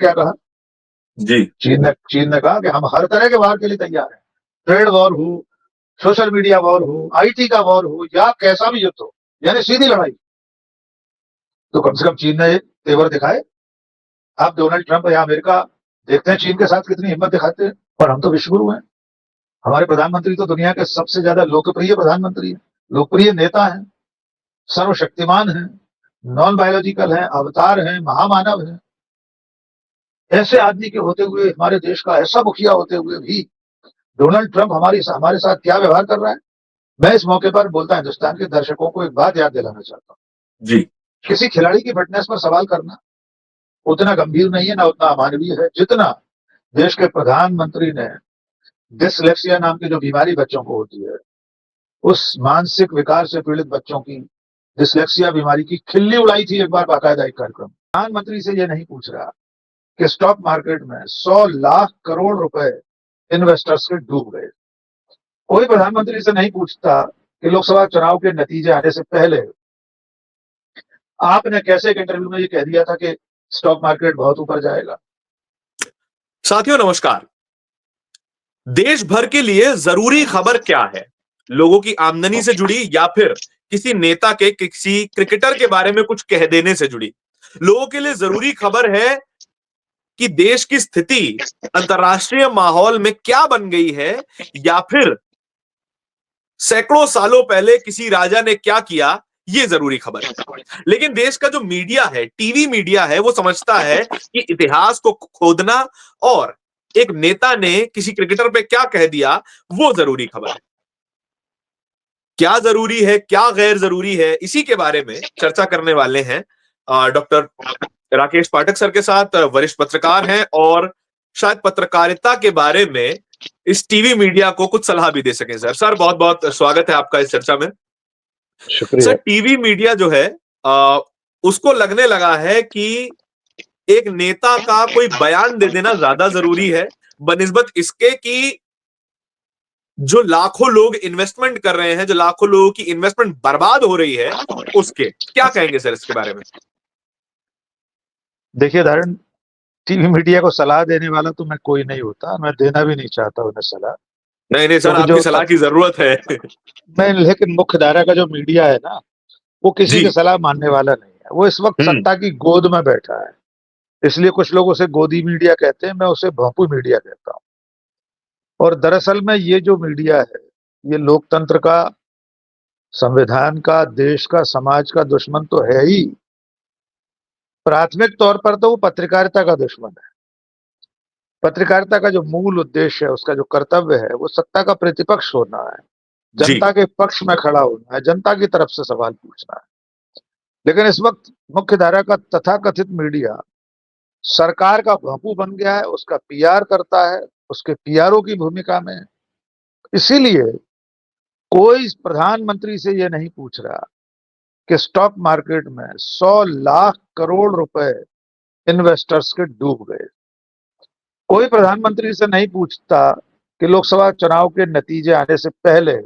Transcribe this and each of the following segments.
क्या कहा? जी। चीन ने कहा कि हम हर तरह के वार के लिए तैयार हैं, ट्रेड वॉर हो, सोशल मीडिया वॉर हो, आईटी का वॉर हो, या कैसा भी युद्ध हो, यानी सीधी लड़ाई। तो कम से कम चीन ने तेवर दिखाए। आप डोनाल्ड ट्रंप या अमेरिका देखते हैं चीन के साथ कितनी हिम्मत दिखाते हैं, और हम तो विश्वगुरु हैं। हमारे प्रधानमंत्री तो दुनिया के सबसे ज्यादा लोकप्रिय प्रधानमंत्री हैं, लोकप्रिय नेता हैं, सर्वशक्तिमान हैं, नॉन बायोलॉजिकल हैं, अवतार हैं, महामानव हैं। ऐसे आदमी के होते हुए, हमारे देश का ऐसा मुखिया होते हुए भी डोनाल्ड ट्रंप हमारे साथ क्या व्यवहार कर रहा है। मैं इस मौके पर बोलता हिंदुस्तान के दर्शकों को एक बात याद दिलाना चाहता हूँ। जी। किसी खिलाड़ी की फिटनेस पर सवाल करना उतना गंभीर नहीं है, ना उतना अमानवीय है, जितना देश के प्रधानमंत्री ने डिसलेक्सिया नाम की जो बीमारी बच्चों को होती है, उस मानसिक विकार से पीड़ित बच्चों की डिसलेक्सिया बीमारी की खिल्ली उड़ाई थी एक बार बाकायदा एक कार्यक्रम। प्रधानमंत्री से ये नहीं पूछ रहा कि स्टॉक मार्केट में 100 लाख करोड़ रुपए इन्वेस्टर्स के डूब गए। कोई प्रधानमंत्री से नहीं पूछता कि लोकसभा चुनाव के नतीजे आने से पहले आपने कैसे एक इंटरव्यू में ये कह दिया था कि स्टॉक मार्केट बहुत ऊपर जाएगा। साथियों नमस्कार। देश भर के लिए जरूरी खबर क्या है? लोगों की आमदनी से जुड़ी या फिर किसी नेता के किसी क्रिकेटर के बारे में कुछ कह देने से जुड़ी? लोगों के लिए जरूरी खबर है कि देश की स्थिति अंतर्राष्ट्रीय माहौल में क्या बन गई है, या फिर सैकड़ों सालों पहले किसी राजा ने क्या किया, ये जरूरी खबर है। लेकिन देश का जो मीडिया है, टीवी मीडिया है, वो समझता है कि इतिहास को खोदना और एक नेता ने किसी क्रिकेटर पे क्या कह दिया, वो जरूरी खबर है। क्या जरूरी है, क्या गैर जरूरी है, इसी के बारे में चर्चा करने वाले हैं डॉक्टर राकेश पाठक सर के साथ। वरिष्ठ पत्रकार हैं और शायद पत्रकारिता के बारे में इस टीवी मीडिया को कुछ सलाह भी दे सकें। सर बहुत बहुत स्वागत है आपका इस चर्चा में। सर, शुक्रिया। टीवी मीडिया जो है उसको लगने लगा है कि एक नेता का कोई बयान दे देना ज्यादा जरूरी है बनिस्बत इसके कि जो लाखों लोग इन्वेस्टमेंट कर रहे हैं, जो लाखों लोगों की इन्वेस्टमेंट बर्बाद हो रही है, उसके क्या कहेंगे सर इसके बारे में? देखिए धारण, टीवी मीडिया को सलाह देने वाला तो मैं कोई नहीं होता, मैं देना भी नहीं चाहता उन्हें सलाह। नहीं नहीं सर, क्योंकि आपकी सलाह की जरूरत है। नहीं, लेकिन मुख्य धारा का जो मीडिया है ना, वो किसी की जी। सलाह मानने वाला नहीं है। वो इस वक्त सत्ता की गोद में बैठा है, इसलिए कुछ लोग उसे गोदी मीडिया कहते हैं, मैं उसे भोंपू मीडिया कहता हूँ। और दरअसल में ये जो मीडिया है, ये लोकतंत्र का, संविधान का, देश का, समाज का दुश्मन तो है ही। प्राथमिक तौर पर तो वो पत्रकारिता का दुश्मन है। पत्रकारिता का जो मूल उद्देश्य है, उसका जो कर्तव्य है, वो सत्ता का प्रतिपक्ष होना है, जी। जनता के पक्ष में खड़ा होना है, जनता की तरफ से सवाल पूछना है। लेकिन इस वक्त मुख्य धारा का तथाकथित मीडिया सरकार का भोंपू बन गया है, उसका पीआर करता है, उसके पीआरओ की भूमिका में है। इसीलिए कोई प्रधानमंत्री से ये नहीं पूछ रहा कि स्टॉक मार्केट में 100 लाख करोड़ रुपए इन्वेस्टर्स के डूब गए। कोई प्रधानमंत्री से नहीं पूछता कि लोकसभा चुनाव के नतीजे आने से पहले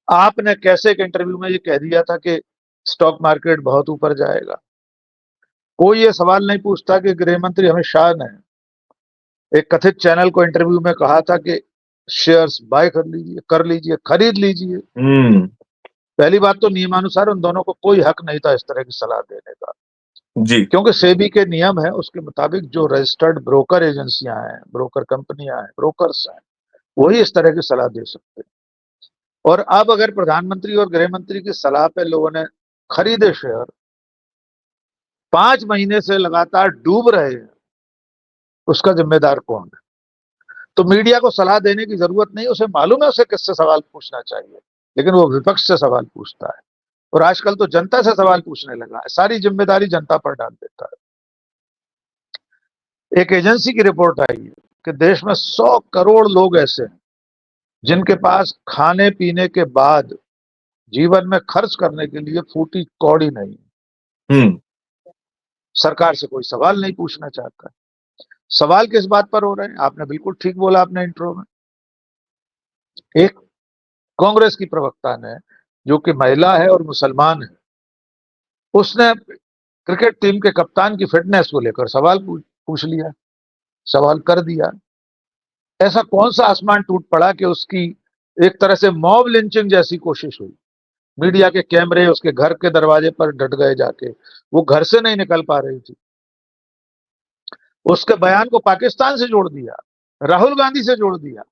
आपने कैसे एक इंटरव्यू में ये कह दिया था कि स्टॉक मार्केट बहुत ऊपर जाएगा। कोई ये सवाल नहीं पूछता कि गृह मंत्री अमित शाह ने एक कथित चैनल को इंटरव्यू में कहा था कि शेयर्स बाय कर लीजिए, कर लीजिए, खरीद लीजिए। पहली बात तो नियमानुसार उन दोनों को कोई हक नहीं था इस तरह की सलाह देने का, जी। क्योंकि सेबी के नियम है, उसके मुताबिक जो रजिस्टर्ड ब्रोकर एजेंसियां हैं, ब्रोकर कंपनियां हैं, ब्रोकर्स हैं, वही इस तरह की सलाह दे सकते हैं। और अब अगर प्रधानमंत्री और गृह मंत्री की सलाह पे लोगों ने खरीदे शेयर, 5 महीने से लगातार डूब रहे हैं, उसका जिम्मेदार कौन है? तो मीडिया को सलाह देने की जरूरत नहीं, उसे मालूम है उसे किससे सवाल पूछना चाहिए, लेकिन वो विपक्ष से सवाल पूछता है। और आजकल तो जनता से सवाल पूछने लगा है, सारी जिम्मेदारी जनता पर डाल देता है। एक एजेंसी की रिपोर्ट आई है कि देश में 100 करोड़ लोग ऐसे हैं जिनके पास खाने पीने के बाद जीवन में खर्च करने के लिए फूटी कौड़ी नहीं। सरकार से कोई सवाल नहीं पूछना चाहता। सवाल किस बात पर हो रहे हैं? आपने बिल्कुल ठीक बोला आपने इंट्रो में। एक कांग्रेस की प्रवक्ता ने, जो कि महिला है और मुसलमान है, उसने क्रिकेट टीम के कप्तान की फिटनेस को लेकर सवाल पूछ लिया, सवाल कर दिया। ऐसा कौन सा आसमान टूट पड़ा कि उसकी एक तरह से मॉब लिंचिंग जैसी कोशिश हुई। मीडिया के कैमरे उसके घर के दरवाजे पर डट गए जाके, वो घर से नहीं निकल पा रही थी। उसके बयान को पाकिस्तान से जोड़ दिया, राहुल गांधी से जोड़ दिया।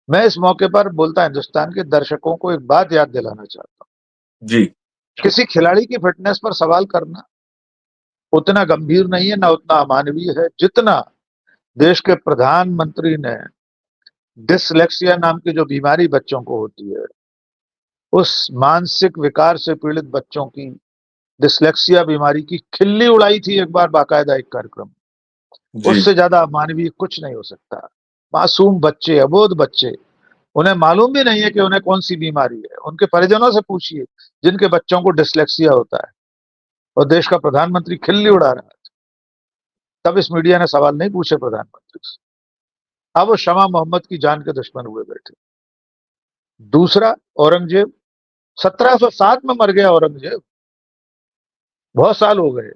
मैं इस मौके पर बोलता हिंदुस्तान के दर्शकों को एक बात याद दिलाना चाहता हूं। जी। किसी खिलाड़ी की फिटनेस पर सवाल करना उतना गंभीर नहीं है, ना उतना अमानवीय है, जितना देश के प्रधानमंत्री ने डिसलेक्सिया नाम की जो बीमारी बच्चों को होती है, उस मानसिक विकार से पीड़ित बच्चों की डिसलेक्सिया बीमारी की खिल्ली उड़ाई थी एक बार बाकायदा एक कार्यक्रम। जी। उससे ज्यादा अमानवीय कुछ नहीं हो सकता। मासूम बच्चे, अबोध बच्चे, उन्हें मालूम भी नहीं है कि उन्हें कौन सी बीमारी है। उनके परिजनों से पूछिए जिनके बच्चों को डिसलेक्सिया होता है, और देश का प्रधानमंत्री खिल्ली उड़ा रहा है। तब इस मीडिया ने सवाल नहीं पूछे प्रधानमंत्री से। अब वो शमा मोहम्मद की जान के दुश्मन हुए बैठे। दूसरा, औरंगजेब 1707 में मर गया। औरंगजेब बहुत साल हो गए।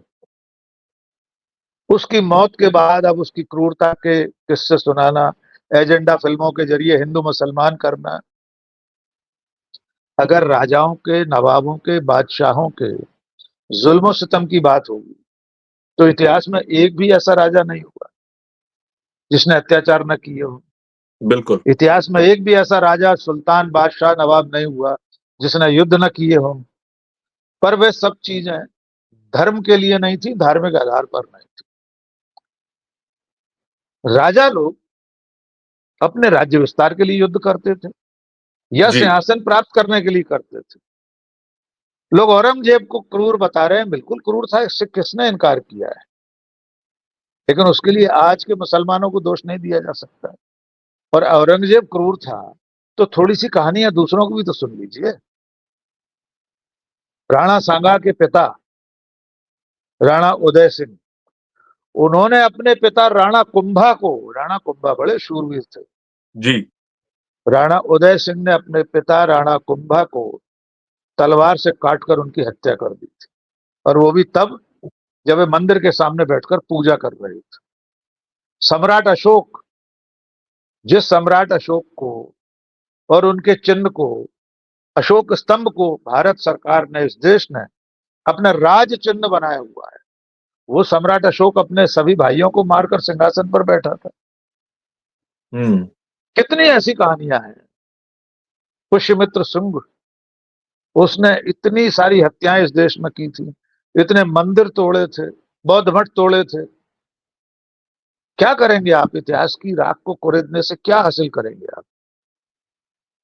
उसकी मौत के बाद अब उसकी क्रूरता के किस्से सुनाना, एजेंडा फिल्मों के जरिए हिंदू मुसलमान करना। अगर राजाओं के, नवाबों के, बादशाहों के जुल्म सितम की बात होगी तो इतिहास में एक भी ऐसा राजा नहीं हुआ जिसने अत्याचार न किए हो। बिल्कुल। इतिहास में एक भी ऐसा राजा, सुल्तान, बादशाह, नवाब नहीं हुआ जिसने युद्ध न किए हो। पर वे सब चीजें धर्म के लिए नहीं थी, धार्मिक आधार पर नहीं थी। राजा लोग अपने राज्य विस्तार के लिए युद्ध करते थे या जी। सिंहासन प्राप्त करने के लिए करते थे। लोग औरंगजेब को क्रूर बता रहे हैं, बिल्कुल क्रूर था, इससे किसने इनकार किया है। लेकिन उसके लिए आज के मुसलमानों को दोष नहीं दिया जा सकता। और औरंगजेब क्रूर था तो थोड़ी सी कहानियां दूसरों को भी तो सुन लीजिए। राणा सांगा के पिता राणा उदय सिंह, उन्होंने अपने पिता राणा कुंभा को, राणा कुंभा बड़े शूरवीर थे, जी। राणा उदय सिंह ने अपने पिता राणा कुंभा को तलवार से काटकर उनकी हत्या कर दी थी। और वो भी तब जब वे मंदिर के सामने बैठकर पूजा कर रहे थे। सम्राट अशोक, जिस सम्राट अशोक को और उनके चिन्ह को, अशोक स्तंभ को भारत सरकार ने, इस देश ने अपना राज चिन्ह बनाया हुआ है, वो सम्राट अशोक अपने सभी भाइयों को मारकर सिंहासन पर बैठा था। हम्म। कितनी ऐसी कहानियां हैं। पुष्यमित्र शुंग, उसने इतनी सारी हत्याएं इस देश में की थी, इतने मंदिर तोड़े थे, बौद्ध मठ तोड़े थे। क्या करेंगे आप? इतिहास की राख को कुरेदने से क्या हासिल करेंगे आप?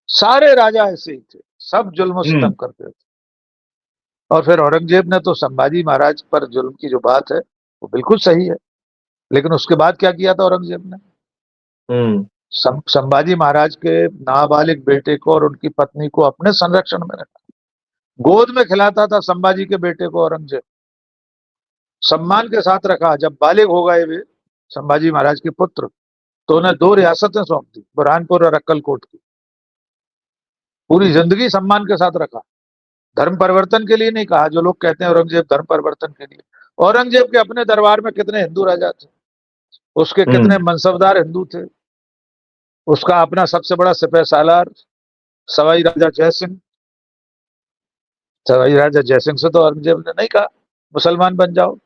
सारे राजा ऐसे ही थे, सब जुल्म सितम करते थे। और फिर औरंगजेब ने तो संभाजी महाराज पर जुल्म की जो बात है वो बिल्कुल सही है, लेकिन उसके बाद क्या किया था औरंगजेब ने? हम्म। संभाजी महाराज के नाबालिग बेटे को और उनकी पत्नी को अपने संरक्षण में रखा, गोद में खिलाता था संभाजी के बेटे को औरंगजेब, सम्मान के साथ रखा। जब बालिग हो गए वे संभाजी महाराज के पुत्र, तो उन्हें 2 रियासतें सौंप दी, बुरहानपुर और अक्कलकोट की। पूरी जिंदगी सम्मान के साथ रखा। धर्म परिवर्तन के लिए नहीं कहा, जो लोग कहते हैं औरंगजेब धर्म परिवर्तन के लिए। औरंगजेब के अपने दरबार में कितने हिंदू राजा थे, उसके कितने मनसबदार हिंदू थे। उसका अपना सबसे बड़ा सिपह सालार सवाई राजा जयसिंह, सवाई राजा जयसिंह से तो औरंगजेब ने नहीं कहा मुसलमान बन जाओ।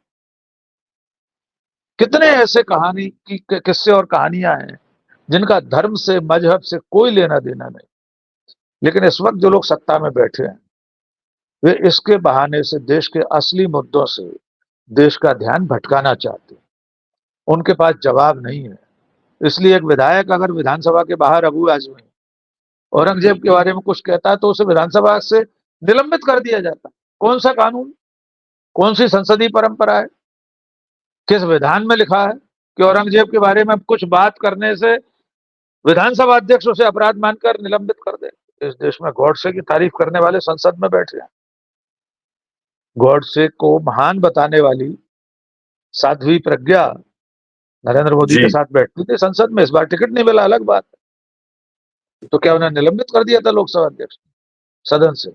कितने ऐसे कहानी की किस्से और कहानियां हैं जिनका धर्म से, मजहब से कोई लेना देना नहीं। लेकिन इस वक्त जो लोग सत्ता में बैठे हैं, वे इसके बहाने से देश के असली मुद्दों से देश का ध्यान भटकाना चाहते हैं। उनके पास जवाब नहीं है। इसलिए एक विधायक अगर विधानसभा के बाहर अबू आजमी औरंगजेब के बारे में कुछ कहता है तो उसे विधानसभा से निलंबित कर दिया जाता है। कौन सा कानून, कौन सी संसदीय परंपरा है, किस विधान में लिखा है कि औरंगजेब के बारे में कुछ बात करने से विधानसभा अध्यक्ष उसे अपराध मानकर निलंबित कर दे? इस देश में गॉडसे की तारीफ करने वाले संसद में बैठे हैं। गॉडसे को महान बताने वाली साध्वी प्रज्ञा नरेंद्र मोदी जी। के साथ बैठती थी संसद में। इस बार टिकट नहीं मिला, अलग बात है। तो क्या उन्हें निलंबित कर दिया था लोकसभा अध्यक्ष सदन से?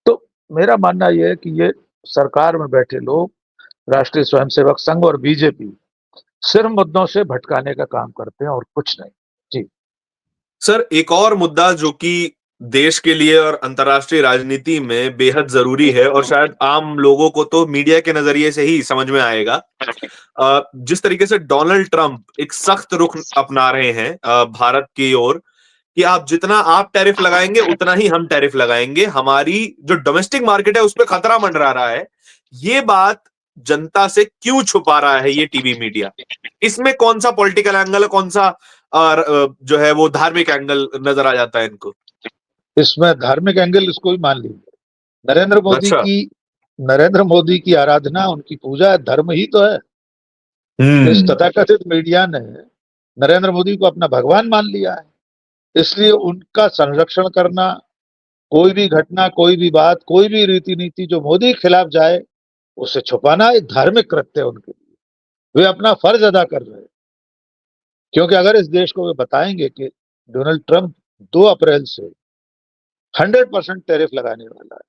तो मेरा मानना यह है कि ये सरकार में बैठे लोग, राष्ट्रीय स्वयंसेवक संघ और बीजेपी सिर्फ मुद्दों से भटकाने का काम करते हैं और कुछ नहीं। जी। सर, एक और मुद्दा जो कि देश के लिए और अंतर्राष्ट्रीय राजनीति में बेहद जरूरी है और शायद आम लोगों को तो मीडिया के नजरिए से ही समझ में आएगा। जिस तरीके से डोनाल्ड ट्रंप एक सख्त रुख अपना रहे हैं भारत की ओर कि आप जितना आप टैरिफ लगाएंगे उतना ही हम टैरिफ लगाएंगे, हमारी जो डोमेस्टिक मार्केट है उस पर खतरा मंडरा रहा है। ये बात जनता से क्यों छुपा रहा है ये टीवी मीडिया? इसमें कौन सा पॉलिटिकल एंगल है, कौन सा जो है वो धार्मिक एंगल नजर आ जाता है इनको? इसमें धार्मिक एंगल इसको भी मान लीजिए। नरेंद्र मोदी अच्छा। की नरेंद्र मोदी की आराधना, उनकी पूजा धर्म ही तो है। इस तथाकथित मीडिया ने नरेंद्र मोदी को अपना भगवान मान लिया है, इसलिए उनका संरक्षण करना, कोई भी घटना, कोई भी बात, कोई भी रीति नीति जो मोदी के खिलाफ जाए उसे छुपाना एक धार्मिक कृत्य है उनके लिए। वे अपना फर्ज अदा कर रहे हैं, क्योंकि अगर इस देश को वे बताएंगे कि डोनाल्ड ट्रंप 2 अप्रैल से 100% टैरिफ लगाने वाला है,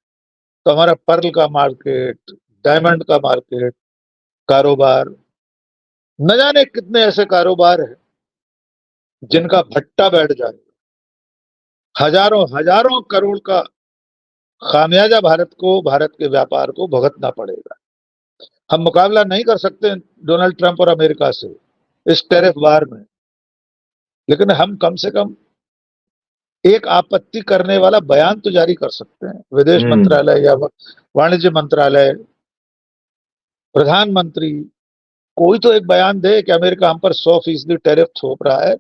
तो हमारा पर्ल का मार्केट, डायमंड का मार्केट, कारोबार, न जाने कितने ऐसे कारोबार हैं जिनका भट्टा बैठ जाए। हजारों हजारों करोड़ का खामियाजा भारत के व्यापार को भुगतना पड़ेगा। हम मुकाबला नहीं कर सकते डोनाल्ड ट्रंप और अमेरिका से इस टैरिफ वार में, लेकिन हम कम से कम एक आपत्ति करने वाला बयान तो जारी कर सकते हैं। विदेश मंत्रालय या वाणिज्य मंत्रालय, प्रधानमंत्री, कोई तो एक बयान दे कि अमेरिका हम पर 100% टैरिफ थोप रहा है,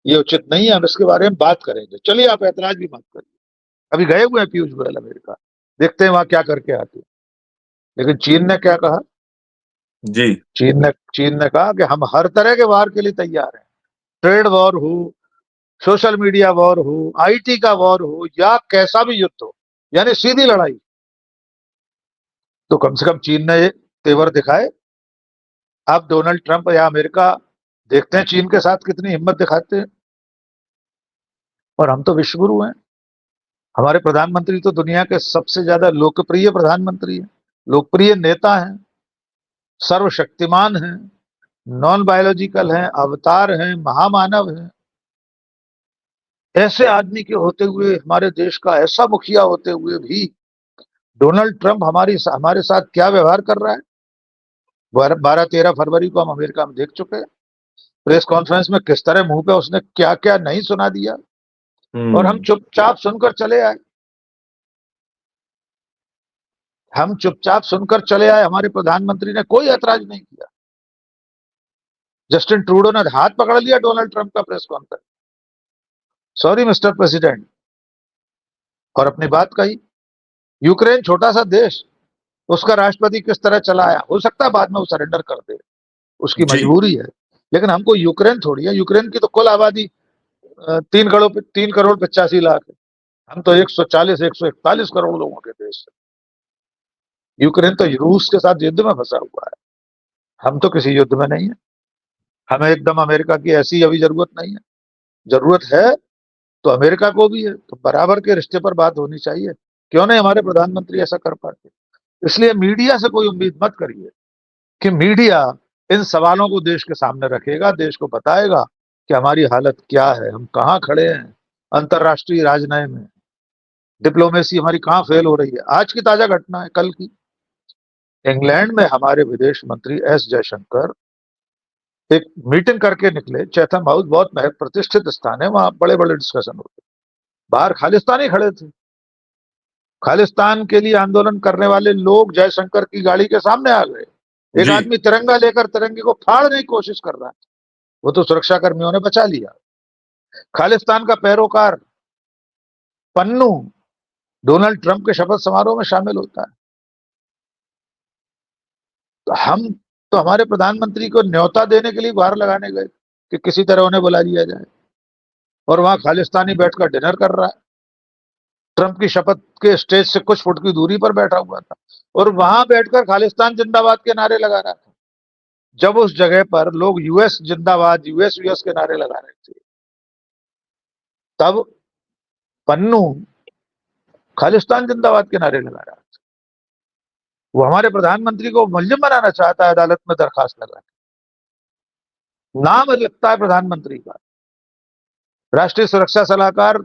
ये उचित नहीं है, हम इसके बारे में बात करेंगे। चलिए, आप ऐतराज भी मत करिए। अभी गए हुए हैं पीयूष गोयल अमेरिका, देखते हैं वहां क्या करके आते हैं। लेकिन चीन ने क्या कहा? जी। चीन ने कहा कि हम हर तरह के वार के लिए तैयार हैं। ट्रेड वॉर हो, सोशल मीडिया वॉर हो, आईटी का वॉर हो, या कैसा भी युद्ध हो, यानी सीधी लड़ाई। तो कम से कम चीन ने तेवर दिखाए। अब डोनाल्ड ट्रंप या अमेरिका, देखते हैं चीन के साथ कितनी हिम्मत दिखाते हैं। और हम तो विश्वगुरु हैं। हमारे प्रधानमंत्री तो दुनिया के सबसे ज्यादा लोकप्रिय प्रधानमंत्री हैं, लोकप्रिय नेता हैं, सर्वशक्तिमान हैं, नॉन बायोलॉजिकल हैं, अवतार हैं, महामानव हैं। ऐसे आदमी के होते हुए, हमारे देश का ऐसा मुखिया होते हुए भी डोनाल्ड ट्रंप हमारे साथ क्या व्यवहार कर रहा है? 12-13 फरवरी को हम अमेरिका में देख चुके हैं। प्रेस कॉन्फ्रेंस में किस तरह मुंह पे उसने क्या क्या नहीं सुना दिया, और हम चुपचाप सुनकर चले आए। हम चुपचाप सुनकर चले आए। हमारे प्रधानमंत्री ने कोई ऐतराज नहीं किया। जस्टिन ट्रूडो ने हाथ पकड़ लिया डोनाल्ड ट्रंप का press conference, sorry mister president, और अपनी बात कही। यूक्रेन छोटा सा देश, उसका राष्ट्रपति किस तरह चला आया, हो सकता है बाद में वो सरेंडर कर दे, उसकी जी। मजबूरी है। लेकिन हमको यूक्रेन थोड़ी है। यूक्रेन की तो कुल आबादी 3 करोड़ 85 लाख है। हम तो 140-141 करोड़ लोगों के देश है। यूक्रेन तो रूस के साथ युद्ध में फंसा हुआ है। हम तो किसी युद्ध में नहीं है। हमें एकदम अमेरिका की ऐसी अभी जरूरत नहीं है। जरूरत है तो अमेरिका को भी है, तो बराबर के रिश्ते पर बात होनी चाहिए। क्यों नहीं हमारे प्रधानमंत्री ऐसा कर पाते? इसलिए मीडिया से कोई उम्मीद मत करिए कि मीडिया इन सवालों को देश के सामने रखेगा, देश को बताएगा कि हमारी हालत क्या है, हम कहाँ खड़े हैं अंतरराष्ट्रीय राजनय में, डिप्लोमेसी हमारी कहाँ फेल हो रही है। आज की ताजा घटना है, कल की, इंग्लैंड में हमारे विदेश मंत्री एस जयशंकर एक मीटिंग करके निकले। चैथम हाउस बहुत प्रतिष्ठित स्थान है, वहां बड़े बड़े डिस्कशन होते। बाहर खालिस्तानी खड़े थे। खालिस्तान के लिए आंदोलन करने वाले लोग जयशंकर की गाड़ी के सामने आ गए। एक जी। आदमी तिरंगा लेकर तिरंगे को फाड़ने की कोशिश कर रहा था, वो तो सुरक्षा कर्मियों ने बचा लिया। खालिस्तान का पैरोकार पन्नू डोनाल्ड ट्रंप के शपथ समारोह में शामिल होता है। तो हम तो हमारे प्रधानमंत्री को न्योता देने के लिए गुहार लगाने गए कि किसी तरह उन्हें बुला लिया जाए, और वहां खालिस्तानी बैठकर डिनर कर रहा है। ट्रंप की शपथ के स्टेज से कुछ फुट की दूरी पर बैठा हुआ था, और वहां बैठकर खालिस्तान जिंदाबाद के नारे लगा रहा था। जब उस जगह पर लोग यूएस जिंदाबाद, यूएस यूएस के नारे लगा रहे थे, तब पन्नू खालिस्तान जिंदाबाद के नारे लगा रहा था। वो हमारे प्रधानमंत्री को मुलजिम बनाना चाहता है, अदालत में दरखास्त कर रहा है, नाम लगता है प्रधानमंत्री का, राष्ट्रीय सुरक्षा सलाहकार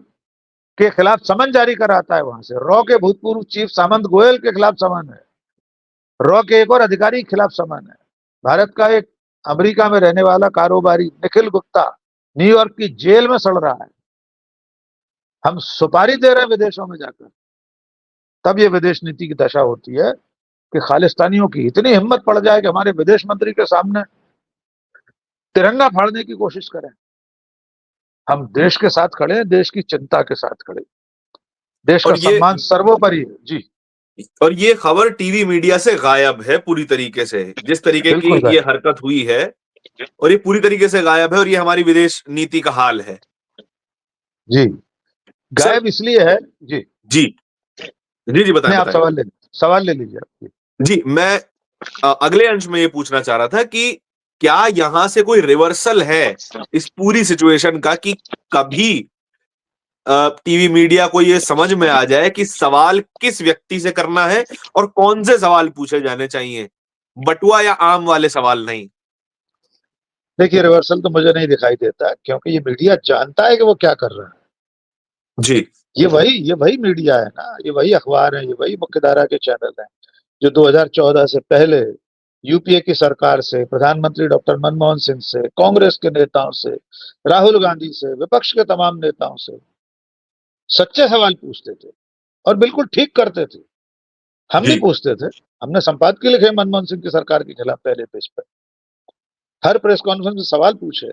के खिलाफ समन जारी कराता है वहां से, रॉ के भूतपूर्व चीफ सामंत गोयल के खिलाफ समन है, रॉ के एक और अधिकारी के खिलाफ समन है, भारत का एक अमेरिका में रहने वाला कारोबारी निखिल गुप्ता न्यूयॉर्क की जेल में सड़ रहा है, हम सुपारी दे रहे हैं विदेशों में जाकर। तब ये विदेश नीति की दशा होती है कि खालिस्तानियों की इतनी हिम्मत पड़ जाए कि हमारे विदेश मंत्री के सामने तिरंगा फाड़ने की कोशिश करें। हम देश के साथ खड़े हैं, देश की चिंता के साथ खड़े, देश का और ये सम्मान सर्वोपरि है जी। और ये खबर टीवी मीडिया से गायब है पूरी तरीके से, जिस तरीके की बिल्कुल ये गायब। हरकत हुई है, और ये पूरी तरीके से गायब है, और ये हमारी विदेश नीति का हाल है जी। सर। गायब इसलिए है जी। जी जी जी बताएं नहीं, आप बताएं। सवाल ले लीजिए आप। जी, मैं अगले अंश में ये पूछना चाह रहा था कि क्या यहां से कोई रिवर्सल है इस पूरी सिचुएशन का, कि कभी टीवी मीडिया को ये समझ में आ जाए कि सवाल किस व्यक्ति से करना है और कौन से सवाल पूछे जाने चाहिए, बटुआ या आम वाले सवाल नहीं। देखिए, रिवर्सल तो मुझे नहीं दिखाई देता, क्योंकि ये मीडिया जानता है कि वो क्या कर रहा है। जी ये वही मीडिया है ना, ये वही अखबार है, ये वही मुख्यधारा के चैनल हैं जो 2014 से पहले यूपीए की सरकार से, प्रधानमंत्री डॉक्टर मनमोहन सिंह से, कांग्रेस के नेताओं से, राहुल गांधी से, विपक्ष के तमाम नेताओं से सच्चे सवाल पूछते थे और बिल्कुल ठीक करते थे। हम भी जी पूछते थे, हमने संपादकीय लिखे मनमोहन सिंह की सरकार के खिलाफ पहले पेज पर, हर प्रेस कॉन्फ्रेंस में सवाल पूछे,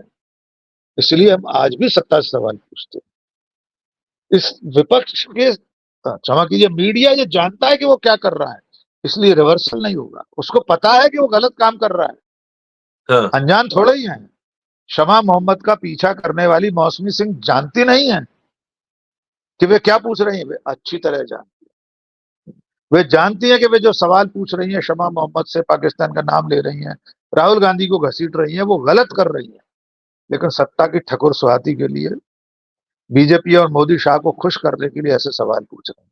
इसलिए हम आज भी सत्ता से सवाल पूछते हैं। इस विपक्ष के, क्षमा कीजिए, मीडिया ये जानता है कि वो क्या कर रहा है, इसलिए रिवर्सल नहीं होगा। उसको पता है कि वो गलत काम कर रहा है, हाँ अनजान थोड़े ही है। शमा मोहम्मद का पीछा करने वाली मौसमी सिंह जानती नहीं है कि वे क्या पूछ रही हैं, वे अच्छी तरह जानती है। वे जानती है कि वे जो सवाल पूछ रही हैं, शमा मोहम्मद से पाकिस्तान का नाम ले रही हैं, राहुल गांधी को घसीट रही हैं, वो गलत कर रही हैं, लेकिन सत्ता की ठकुर सुहाती के लिए, बीजेपी और मोदी शाह को खुश करने के लिए ऐसे सवाल पूछ रहे हैं।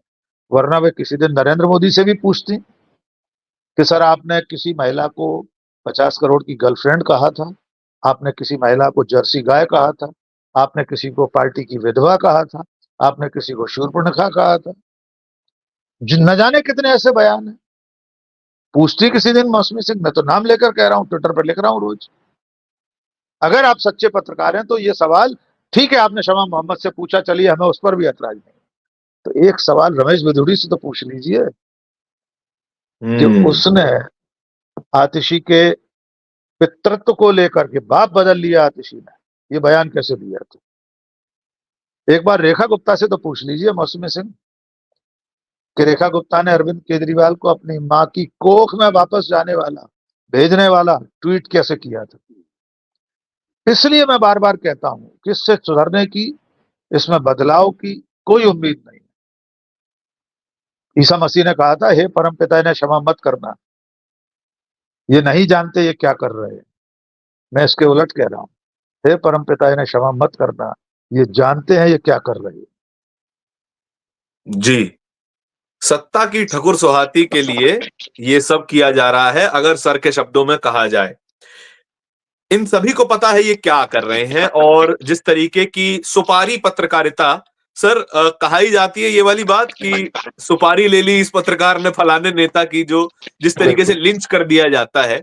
वरना वे किसी दिन नरेंद्र मोदी से भी पूछती कि सर, आपने किसी महिला को 50 करोड़ की गर्लफ्रेंड कहा था, आपने किसी महिला को जर्सी गाय कहा था, आपने किसी को पार्टी की विधवा कहा था, आपने किसी को शूर्पणखा कहा था, न जाने कितने ऐसे बयान है। पूछती किसी दिन मौसमी सिंह, मैं तो नाम लेकर कह रहा हूं, ट्विटर पर लिख रहा हूं रोज। अगर आप सच्चे पत्रकार हैं तो ये सवाल ठीक है, आपने शमा मोहम्मद से पूछा, चलिए हमें उस पर भी ऐतराज नहीं, तो एक सवाल रमेश बिधूड़ी से तो पूछ लीजिए कि उसने आतिशी के पितृत्व को लेकर के बाप बदल लिया आतिशी ने, ये बयान कैसे दिया था। एक बार रेखा गुप्ता से तो पूछ लीजिए मौसमी सिंह कि रेखा गुप्ता ने अरविंद केजरीवाल को अपनी मां की कोख में वापस जाने वाला, भेजने वाला ट्वीट कैसे किया था। इसलिए मैं बार बार कहता हूं कि इससे सुधरने की, इसमें बदलाव की कोई उम्मीद नहीं। ईसा मसीह ने कहा था, हे परम पिता, इन्हें क्षमा मत करना, ये नहीं जानते ये क्या कर रहे हैं। मैं इसके उलट कह रहा हूं, हे परम पिता, इन्हें क्षमा मत करना, ये जानते हैं ये क्या कर रहे हैं। जी, सत्ता की ठकुर सुहाती के लिए ये सब किया जा रहा है, अगर सर के शब्दों में कहा जाए। इन सभी को पता है ये क्या कर रहे हैं, और जिस तरीके की सुपारी पत्रकारिता, सर कहाई जाती है ये वाली बात कि सुपारी ले ली इस पत्रकार ने फलाने नेता की, जो जिस तरीके से लिंच कर दिया जाता है,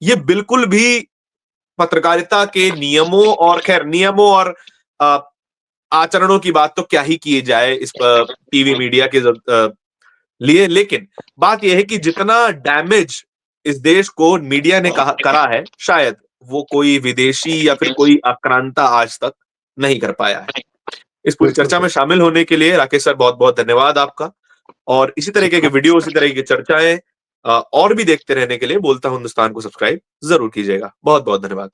ये बिल्कुल भी पत्रकारिता के नियमों, और खैर नियमों और अ, आचरणों की बात तो क्या ही किए जाए इस टीवी मीडिया के लिए। लेकिन बात यह है कि जितना डैमेज इस देश को मीडिया ने करा है, शायद वो कोई विदेशी या फिर कोई आक्रांता आज तक नहीं कर पाया है। इस पूरी बिल्कुल चर्चा में शामिल होने के लिए राकेश सर बहुत बहुत धन्यवाद आपका। और इसी तरीके के वीडियो, इसी तरह की चर्चाएं और भी देखते रहने के लिए बोलता हूं हिंदुस्तान को सब्सक्राइब जरूर कीजिएगा। बहुत बहुत धन्यवाद।